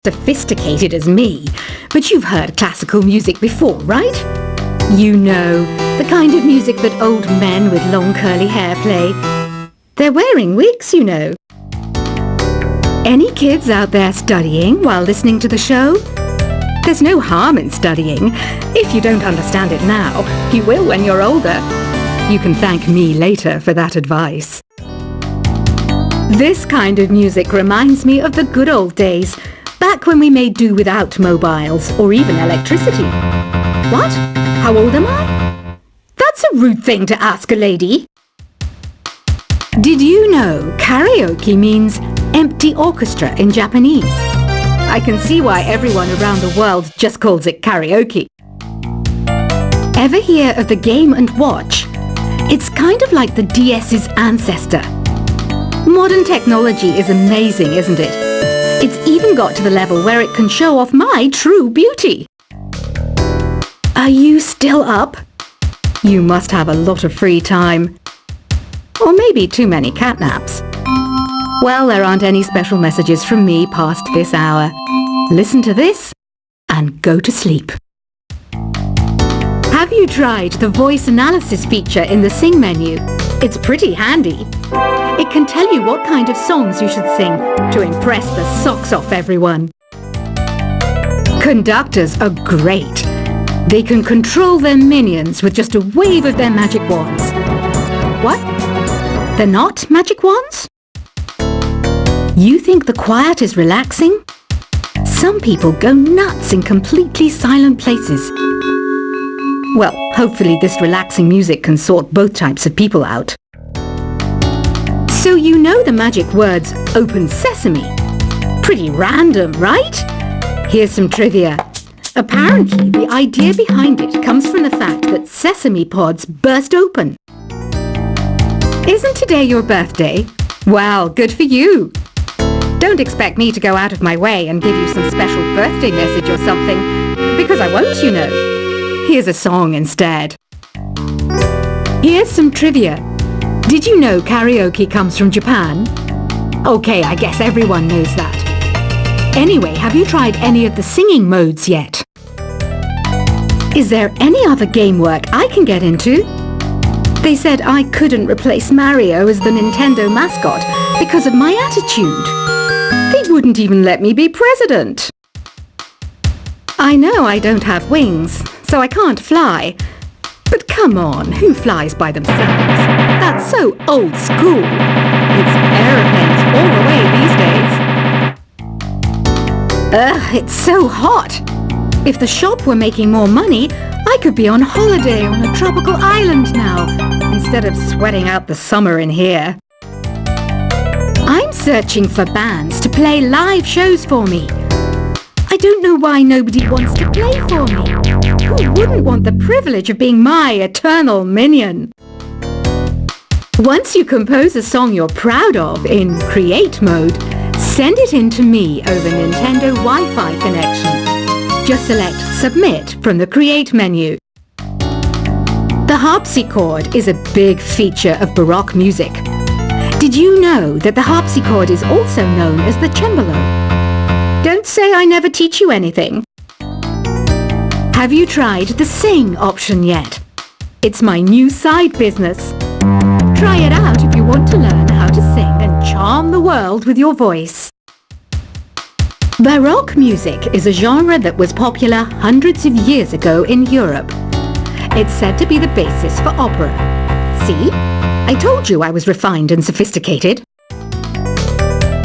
sophisticated as me, but you've heard classical music before, right? You know, the kind of music that old men with long curly hair play. They're wearing wigs, you know. Any kids out there studying while listening to the show? There's no harm in studying. If you don't understand it now, you will when you're older. You can thank me later for that advice. This kind of music reminds me of the good old days, back when we made do without mobiles or even electricity. What? How old am I? That's a rude thing to ask a lady. Did you know karaoke means empty orchestra in Japanese? I can see why everyone around the world just calls it karaoke. Ever hear of the Game & Watch? It's kind of like the DS's ancestor. Modern technology is amazing, isn't it? It's even got to the level where it can show off my true beauty. Are you still up? You must have a lot of free time. Or maybe too many catnaps. Well, there aren't any special messages from me past this hour. Listen to this and go to sleep. Have you tried the voice analysis feature in the Sing menu? It's pretty handy. It can tell you what kind of songs you should sing to impress the socks off everyone. Conductors are great. They can control their minions with just a wave of their magic wands. What? They're not magic wands? You think the quiet is relaxing? Some people go nuts in completely silent places. Well, hopefully this relaxing music can sort both types of people out. So you know the magic words "Open Sesame." Pretty random, right? Here's some trivia. Apparently, the idea behind it comes from the fact that sesame pods burst open. Isn't today your birthday? Well, good for you. Don't expect me to go out of my way and give you some special birthday message or something, because I won't, you know. Here's a song instead. Here's some trivia. Did you know karaoke comes from Japan? Okay, I guess everyone knows that. Anyway, have you tried any of the singing modes yet? Is there any other game work I can get into? They said I couldn't replace Mario as the Nintendo mascot because of my attitude. They wouldn't even let me be president. I know I don't have wings, so I can't fly. But come on, who flies by themselves? That's so old school. It's aeroplanes all the way these days. Ugh, it's so hot. If the shop were making more money, I could be on holiday on a tropical island now, instead of sweating out the summer in here. I'm searching for bands to play live shows for me. I don't know why nobody wants to play for me. Who wouldn't want the privilege of being my eternal minion? Once you compose a song you're proud of in Create mode, send it in to me over Nintendo Wi-Fi connection. Just select Submit from the Create menu. The harpsichord is a big feature of Baroque music. Did you know that the harpsichord is also known as the cembalo? Don't say I never teach you anything. Have you tried the Sing option yet? It's my new side business. Try it out if you want to learn how to sing and charm the world with your voice. Baroque music is a genre that was popular hundreds of years ago in Europe. It's said to be the basis for opera. See? I told you I was refined and sophisticated.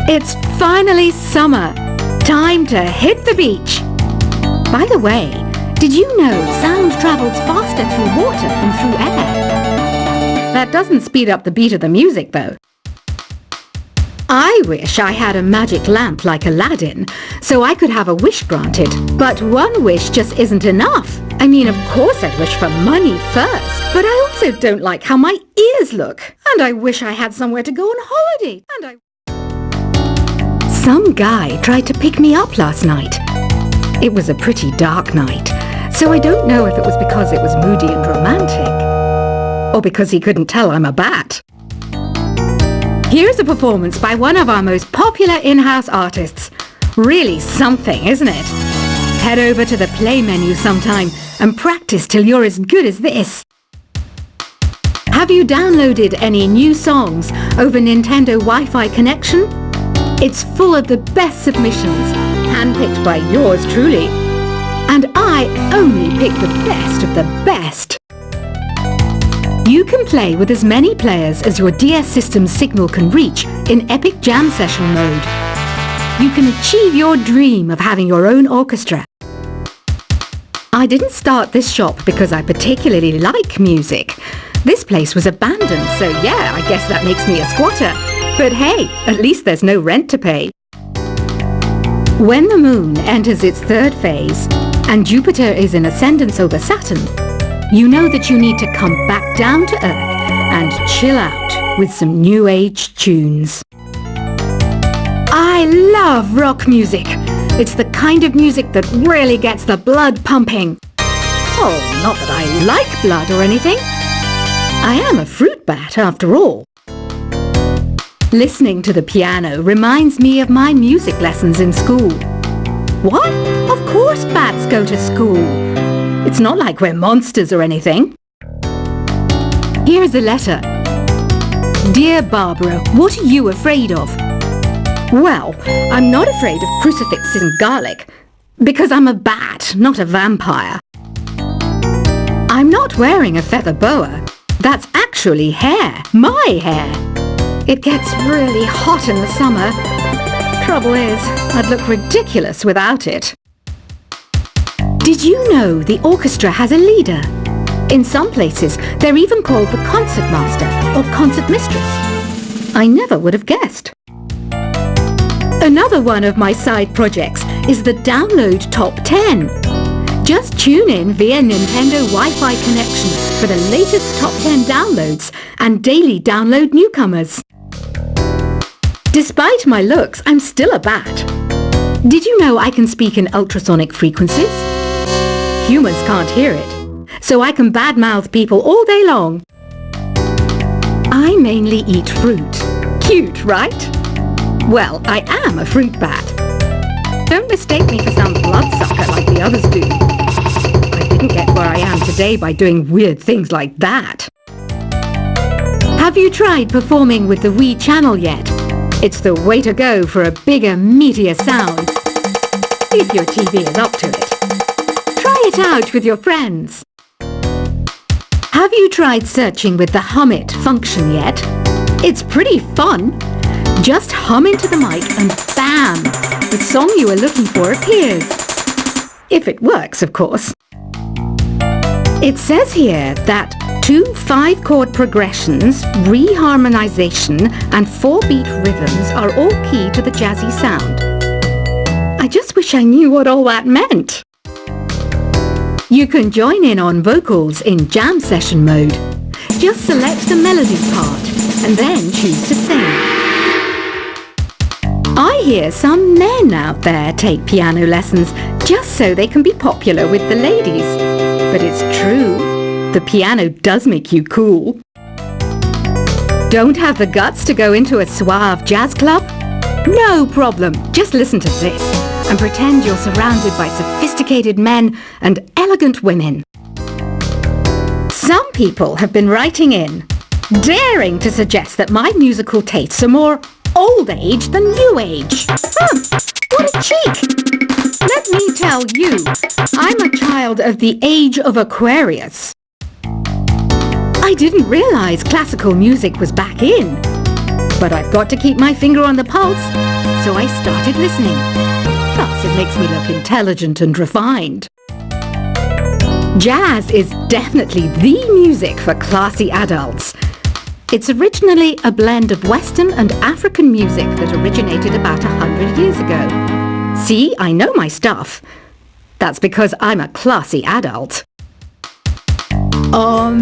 It's finally summer. Time to hit the beach. By the way, did you know sound travels faster through water than through air? That doesn't speed up the beat of the music, though. I wish I had a magic lamp like Aladdin, so I could have a wish granted. But one wish just isn't enough. I mean, of course I'd wish for money first, but I also don't like how my ears look. And I wish I had somewhere to go on holiday. Some guy tried to pick me up last night. It was a pretty dark night, so I don't know if it was because it was moody and romantic, or because he couldn't tell I'm a bat. Here's a performance by one of our most popular in-house artists. Really something, isn't it? Head over to the play menu sometime and practice till you're as good as this. Have you downloaded any new songs over Nintendo Wi-Fi connection? It's full of the best submissions, handpicked by yours truly. And I only pick the best of the best. You can play with as many players as your DS system's signal can reach in Epic Jam Session mode. You can achieve your dream of having your own orchestra. I didn't start this shop because I particularly like music. This place was abandoned, so yeah, I guess that makes me a squatter. But hey, at least there's no rent to pay. When the moon enters its third phase and Jupiter is in ascendance over Saturn, you know that you need to come back down to Earth and chill out with some new age tunes. I love rock music. It's the kind of music that really gets the blood pumping. Oh, not that I like blood or anything. I am a fruit bat after all. Listening to the piano reminds me of my music lessons in school. What? Of course bats go to school. It's not like we're monsters or anything. Here's a letter. Dear Barbara, what are you afraid of? Well, I'm not afraid of crucifixes and garlic, because I'm a bat, not a vampire. I'm not wearing a feather boa. That's actually hair, my hair. It gets really hot in the summer. Trouble is, I'd look ridiculous without it. Did you know the orchestra has a leader? In some places, they're even called the concert master or concert mistress. I never would have guessed. Another one of my side projects is the Download Top 10. Just tune in via Nintendo Wi-Fi connection for the latest Top 10 downloads and daily download newcomers. Despite my looks, I'm still a bat. Did you know I can speak in ultrasonic frequencies? Humans can't hear it, so I can badmouth people all day long. I mainly eat fruit. Cute, right? Well, I am a fruit bat. Don't mistake me for some bloodsucker like the others do. I didn't get where I am today by doing weird things like that. Have you tried performing with the Wii channel yet? It's the way to go for a bigger, meatier sound. If your TV is up to it. Try it out with your friends. Have you tried searching with the Hum It function yet? It's pretty fun. Just hum into the mic and bam! The song you are looking for appears. If it works, of course. It says here that 2 5-chord progressions, reharmonization and 4-beat rhythms are all key to the jazzy sound. I just wish I knew what all that meant. You can join in on vocals in jam session mode. Just select the melody part and then choose to sing. I hear some men out there take piano lessons just so they can be popular with the ladies. But it's true, the piano does make you cool. Don't have the guts to go into a suave jazz club? No problem, just listen to this and pretend you're surrounded by sophisticated men and elegant women. Some people have been writing in, daring to suggest that my musical tastes are more old age than new age. What a cheek! Let me tell you, I'm a child of the age of Aquarius. I didn't realize classical music was back in. But I've got to keep my finger on the pulse, so I started listening. Plus, it makes me look intelligent and refined. Jazz is definitely the music for classy adults. It's originally a blend of Western and African music that originated about 100 years ago. See, I know my stuff. That's because I'm a classy adult. Oh,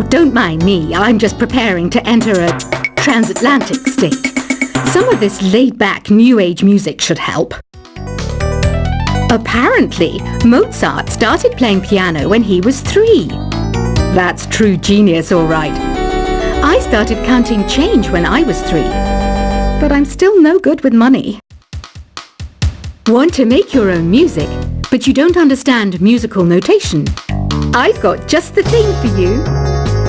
don't mind me. I'm just preparing to enter a transatlantic state. Some of this laid-back New Age music should help. Apparently, Mozart started playing piano when he was 3. That's true genius, all right. I started counting change when I was 3. but I'm still no good with money. Want to make your own music, but you don't understand musical notation? I've got just the thing for you.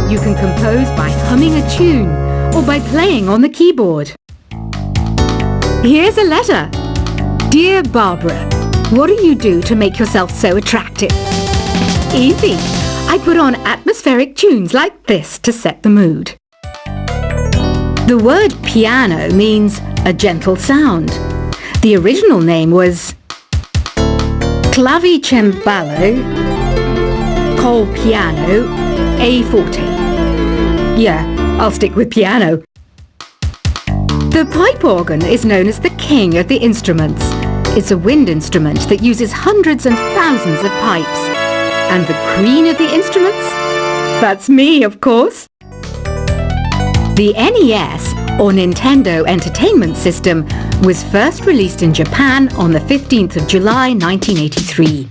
You can compose by humming a tune or by playing on the keyboard. Here's a letter. Dear Barbara, what do you do to make yourself so attractive? Easy. I put on atmospheric tunes like this to set the mood. The word piano means a gentle sound. The original name was clavicembalo col piano a forte. Yeah, I'll stick with piano. The pipe organ is known as the king of the instruments. It's a wind instrument that uses hundreds and thousands of pipes. And the queen of the instruments? That's me, of course. The NES, or Nintendo Entertainment System, was first released in Japan on the 15th of July 1983.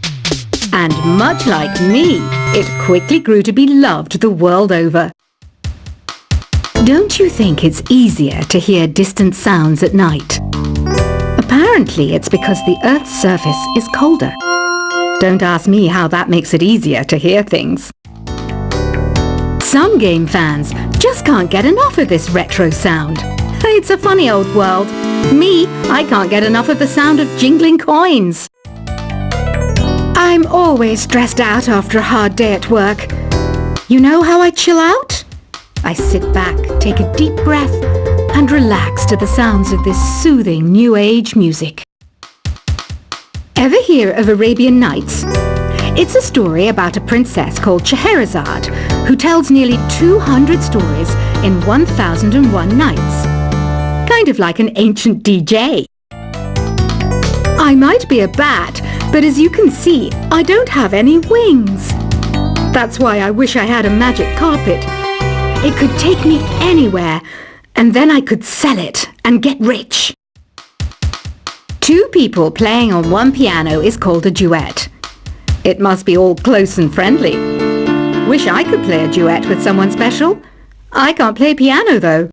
And much like me, it quickly grew to be loved the world over. Don't you think it's easier to hear distant sounds at night? Apparently it's because the Earth's surface is colder. Don't ask me how that makes it easier to hear things. Some game fans just can't get enough of this retro sound. It's a funny old world. Me, I can't get enough of the sound of jingling coins. I'm always stressed out after a hard day at work. You know how I chill out? I sit back, take a deep breath, and relax to the sounds of this soothing new age music. Ever hear of Arabian Nights? It's a story about a princess called Scheherazade who tells nearly 200 stories in 1001 nights. Kind of like an ancient DJ. I might be a bat, but as you can see, I don't have any wings. That's why I wish I had a magic carpet. It could take me anywhere, and then I could sell it and get rich. Two people playing on one piano is called a duet. It must be all close and friendly. Wish I could play a duet with someone special. I can't play piano though.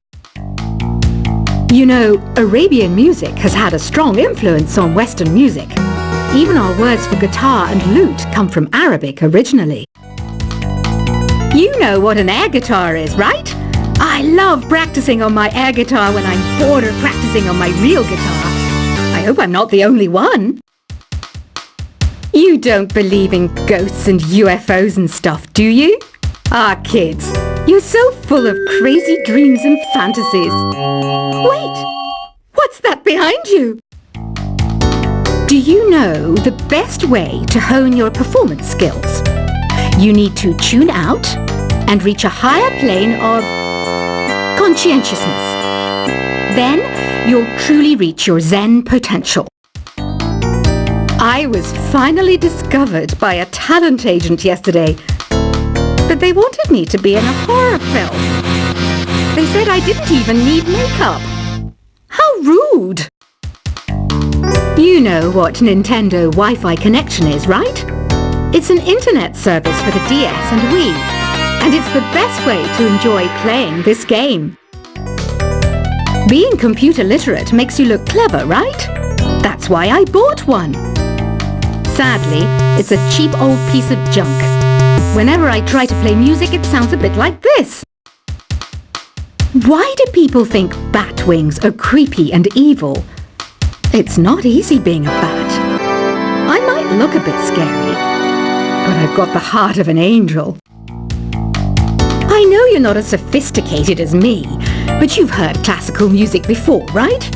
You know, Arabian music has had a strong influence on Western music. Even our words for guitar and lute come from Arabic originally. You know what an air guitar is, right? I love practicing on my air guitar when I'm bored of practicing on my real guitar. I hope I'm not the only one. You don't believe in ghosts and UFOs and stuff, do you? Ah, kids, you're so full of crazy dreams and fantasies. Wait, what's that behind you? Do you know the best way to hone your performance skills? You need to tune out and reach a higher plane of conscientiousness. Then you'll truly reach your Zen potential. I was finally discovered by a talent agent yesterday, but they wanted me to be in a horror film. They said I didn't even need makeup. How rude! You know what Nintendo Wi-Fi connection is, right? It's an internet service for the DS and Wii, and it's the best way to enjoy playing this game. Being computer literate makes you look clever, right? That's why I bought one. Sadly, it's a cheap old piece of junk. Whenever I try to play music, it sounds a bit like this. Why do people think bat wings are creepy and evil? It's not easy being a bat. I might look a bit scary, but I've got the heart of an angel. I know you're not as sophisticated as me, but you've heard classical music before, right?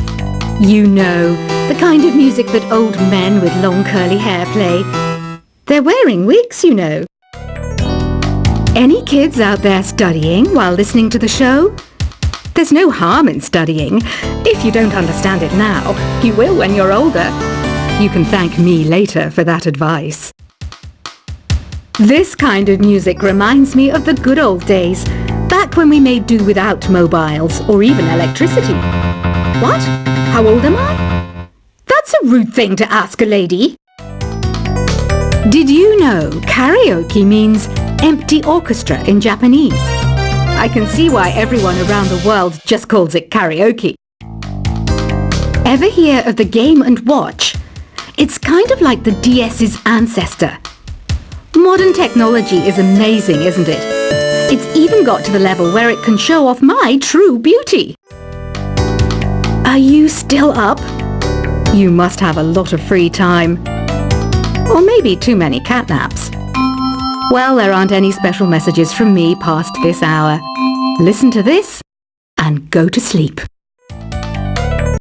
You know, the kind of music that old men with long curly hair play. They're wearing wigs, you know. Any kids out there studying while listening to the show? There's no harm in studying. If you don't understand it now, you will when you're older. You can thank me later for that advice. This kind of music reminds me of the good old days, back when we made do without mobiles or even electricity. What? How old am I? That's a rude thing to ask a lady. Did you know karaoke means empty orchestra in Japanese? I can see why everyone around the world just calls it karaoke. Ever hear of the Game & Watch? It's kind of like the DS's ancestor. Modern technology is amazing, isn't it? It's even got to the level where it can show off my true beauty. Are you still up? You must have a lot of free time. Or maybe too many catnaps. Well, there aren't any special messages from me past this hour. Listen to this and go to sleep.